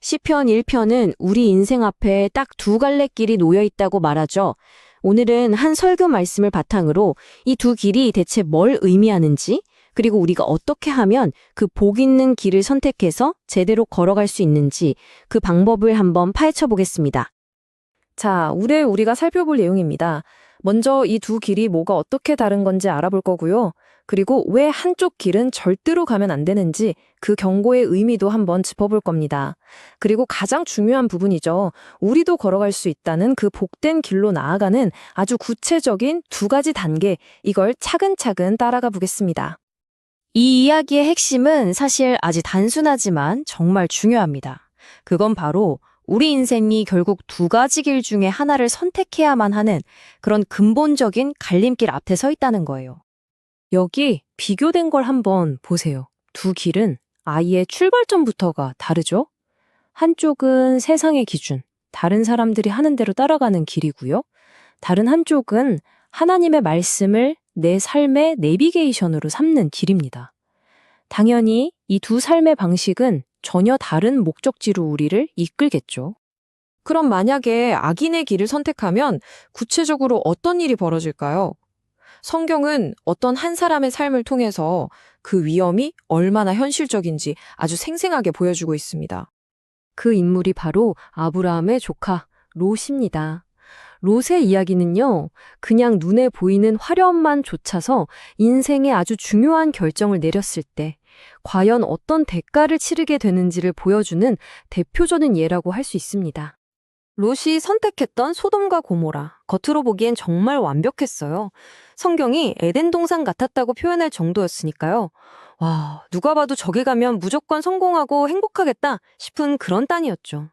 시편 1편은 우리 인생 앞에 딱 두 갈래 길이 놓여 있다고 말하죠. 오늘은 한 설교 말씀을 바탕으로 이 두 길이 대체 뭘 의미하는지, 그리고 우리가 어떻게 하면 그 복 있는 길을 선택해서 제대로 걸어갈 수 있는지 그 방법을 한번 파헤쳐 보겠습니다. 자, 올해 우리가 살펴볼 내용입니다. 먼저 이 두 길이 뭐가 어떻게 다른 건지 알아볼 거고요. 그리고 왜 한쪽 길은 절대로 가면 안 되는지 그 경고의 의미도 한번 짚어볼 겁니다. 그리고 가장 중요한 부분이죠. 우리도 걸어갈 수 있다는 그 복된 길로 나아가는 아주 구체적인 두 가지 단계, 이걸 차근차근 따라가 보겠습니다. 이 이야기의 핵심은 사실 아주 단순하지만 정말 중요합니다. 그건 바로 우리 인생이 결국 두 가지 길 중에 하나를 선택해야만 하는 그런 근본적인 갈림길 앞에 서 있다는 거예요. 여기 비교된 걸 한번 보세요. 두 길은 아예 출발점부터가 다르죠? 한쪽은 세상의 기준, 다른 사람들이 하는 대로 따라가는 길이고요. 다른 한쪽은 하나님의 말씀을 내 삶의 내비게이션으로 삼는 길입니다. 당연히 이 두 삶의 방식은 전혀 다른 목적지로 우리를 이끌겠죠. 그럼 만약에 악인의 길을 선택하면 구체적으로 어떤 일이 벌어질까요? 성경은 어떤 한 사람의 삶을 통해서 그 위험이 얼마나 현실적인지 아주 생생하게 보여주고 있습니다. 그 인물이 바로 아브라함의 조카 롯입니다. 롯의 이야기는요, 그냥 눈에 보이는 화려함만 좇아서 인생의 아주 중요한 결정을 내렸을 때 과연 어떤 대가를 치르게 되는지를 보여주는 대표적인 예라고 할 수 있습니다. 롯이 선택했던 소돔과 고모라, 겉으로 보기엔 정말 완벽했어요. 성경이 에덴 동산 같았다고 표현할 정도였으니까요. 와, 누가 봐도 저기 가면 무조건 성공하고 행복하겠다 싶은 그런 땅이었죠.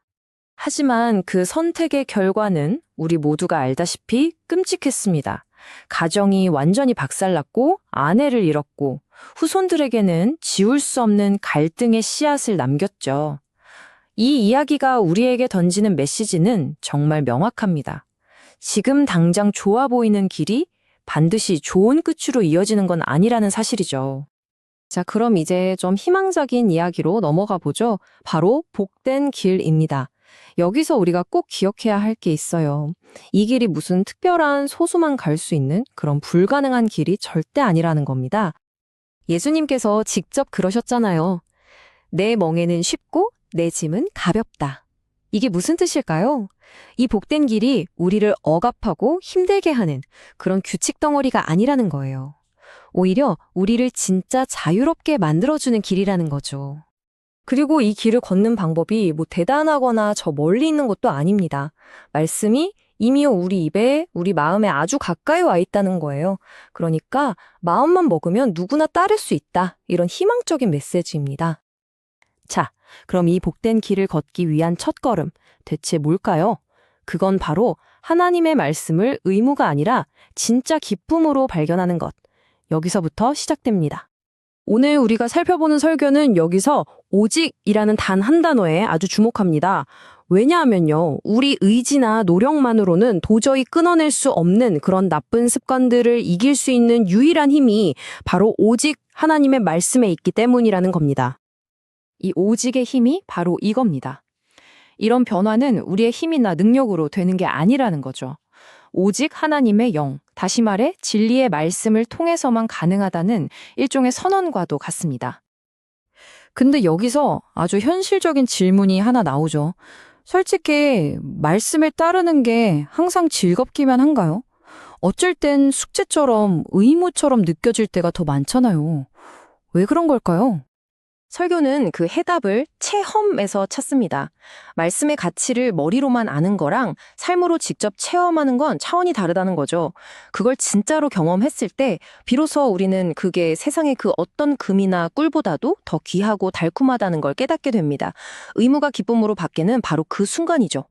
하지만 그 선택의 결과는 우리 모두가 알다시피 끔찍했습니다. 가정이 완전히 박살났고 아내를 잃었고 후손들에게는 지울 수 없는 갈등의 씨앗을 남겼죠. 이 이야기가 우리에게 던지는 메시지는 정말 명확합니다. 지금 당장 좋아 보이는 길이 반드시 좋은 끝으로 이어지는 건 아니라는 사실이죠. 자, 그럼 이제 좀 희망적인 이야기로 넘어가 보죠. 바로 복된 길입니다. 여기서 우리가 꼭 기억해야 할 게 있어요. 이 길이 무슨 특별한 소수만 갈 수 있는 그런 불가능한 길이 절대 아니라는 겁니다. 예수님께서 직접 그러셨잖아요. 내 멍에는 쉽고 내 짐은 가볍다. 이게 무슨 뜻일까요? 이 복된 길이 우리를 억압하고 힘들게 하는 그런 규칙 덩어리가 아니라는 거예요. 오히려 우리를 진짜 자유롭게 만들어주는 길이라는 거죠. 그리고 이 길을 걷는 방법이 뭐 대단하거나 저 멀리 있는 것도 아닙니다. 말씀이 이미 우리 입에, 우리 마음에 아주 가까이 와 있다는 거예요. 그러니까 마음만 먹으면 누구나 따를 수 있다. 이런 희망적인 메시지입니다. 자, 그럼 이 복된 길을 걷기 위한 첫걸음, 대체 뭘까요? 그건 바로 하나님의 말씀을 의무가 아니라 진짜 기쁨으로 발견하는 것. 여기서부터 시작됩니다. 오늘 우리가 살펴보는 설교는 여기서 오직이라는 단 한 단어에 아주 주목합니다. 왜냐하면요, 우리 의지나 노력만으로는 도저히 끊어낼 수 없는 그런 나쁜 습관들을 이길 수 있는 유일한 힘이 바로 오직 하나님의 말씀에 있기 때문이라는 겁니다. 이 오직의 힘이 바로 이겁니다. 이런 변화는 우리의 힘이나 능력으로 되는 게 아니라는 거죠. 오직 하나님의 영, 다시 말해 진리의 말씀을 통해서만 가능하다는 일종의 선언과도 같습니다. 근데 여기서 아주 현실적인 질문이 하나 나오죠. 솔직히 말씀을 따르는 게 항상 즐겁기만 한가요? 어쩔 땐 숙제처럼 의무처럼 느껴질 때가 더 많잖아요. 왜 그런 걸까요? 설교는 그 해답을 체험에서 찾습니다. 말씀의 가치를 머리로만 아는 거랑 삶으로 직접 체험하는 건 차원이 다르다는 거죠. 그걸 진짜로 경험했을 때 비로소 우리는 그게 세상의 그 어떤 금이나 꿀보다도 더 귀하고 달콤하다는 걸 깨닫게 됩니다. 의무가 기쁨으로 바뀌는 바로 그 순간이죠.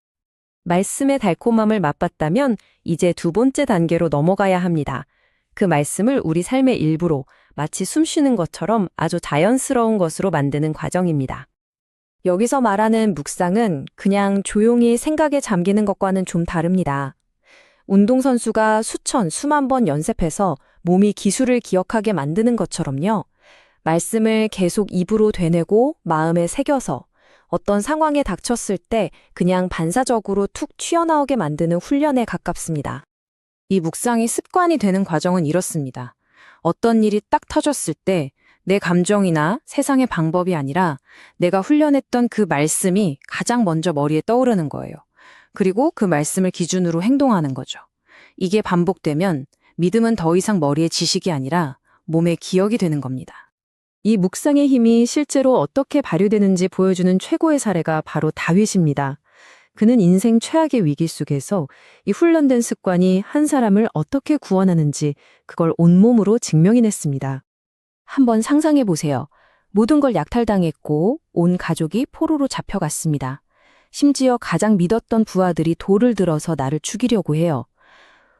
말씀의 달콤함을 맛봤다면 이제 두 번째 단계로 넘어가야 합니다. 그 말씀을 우리 삶의 일부로 마치 숨 쉬는 것처럼 아주 자연스러운 것으로 만드는 과정입니다. 여기서 말하는 묵상은 그냥 조용히 생각에 잠기는 것과는 좀 다릅니다. 운동선수가 수만 번 연습해서 몸이 기술을 기억하게 만드는 것처럼요. 말씀을 계속 입으로 되뇌고 마음에 새겨서 어떤 상황에 닥쳤을 때 그냥 반사적으로 툭 튀어나오게 만드는 훈련에 가깝습니다. 이 묵상이 습관이 되는 과정은 이렇습니다. 어떤 일이 딱 터졌을 때 내 감정이나 세상의 방법이 아니라 내가 훈련했던 그 말씀이 가장 먼저 머리에 떠오르는 거예요. 그리고 그 말씀을 기준으로 행동하는 거죠. 이게 반복되면 믿음은 더 이상 머리의 지식이 아니라 몸의 기억이 되는 겁니다. 이 묵상의 힘이 실제로 어떻게 발휘되는지 보여주는 최고의 사례가 바로 다윗입니다. 그는 인생 최악의 위기 속에서 이 훈련된 습관이 한 사람을 어떻게 구원하는지 그걸 온몸으로 증명해냈습니다. 한번 상상해 보세요. 모든 걸 약탈당했고 온 가족이 포로로 잡혀갔습니다. 심지어 가장 믿었던 부하들이 돌을 들어서 나를 죽이려고 해요.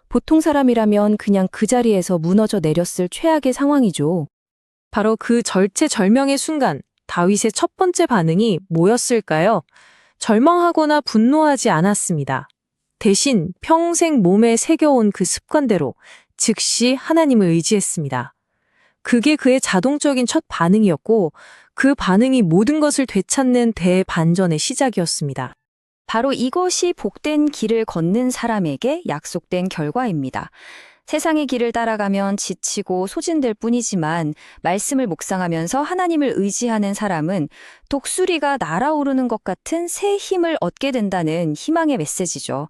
보통 사람이라면 그냥 그 자리에서 무너져 내렸을 최악의 상황이죠. 바로 그 절체절명의 순간, 다윗의 첫 번째 반응이 뭐였을까요? 절망하거나 분노하지 않았습니다. 대신 평생 몸에 새겨온 그 습관대로 즉시 하나님을 의지했습니다. 그게 그의 자동적인 첫 반응이었고, 그 반응이 모든 것을 되찾는 대반전의 시작이었습니다. 바로 이것이 복된 길을 걷는 사람에게 약속된 결과입니다. 세상의 길을 따라가면 지치고 소진될 뿐이지만 말씀을 묵상하면서 하나님을 의지하는 사람은 독수리가 날아오르는 것 같은 새 힘을 얻게 된다는 희망의 메시지죠.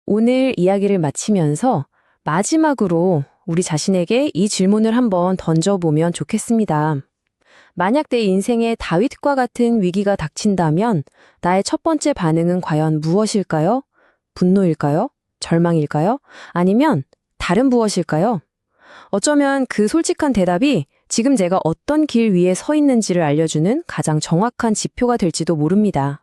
오늘 이야기를 마치면서 마지막으로 우리 자신에게 이 질문을 한번 던져보면 좋겠습니다. 만약 내 인생에 다윗과 같은 위기가 닥친다면 나의 첫 번째 반응은 과연 무엇일까요? 분노일까요? 절망일까요? 아니면 다른 무엇일까요? 어쩌면 그 솔직한 대답이 지금 제가 어떤 길 위에 서 있는지를 알려주는 가장 정확한 지표가 될지도 모릅니다.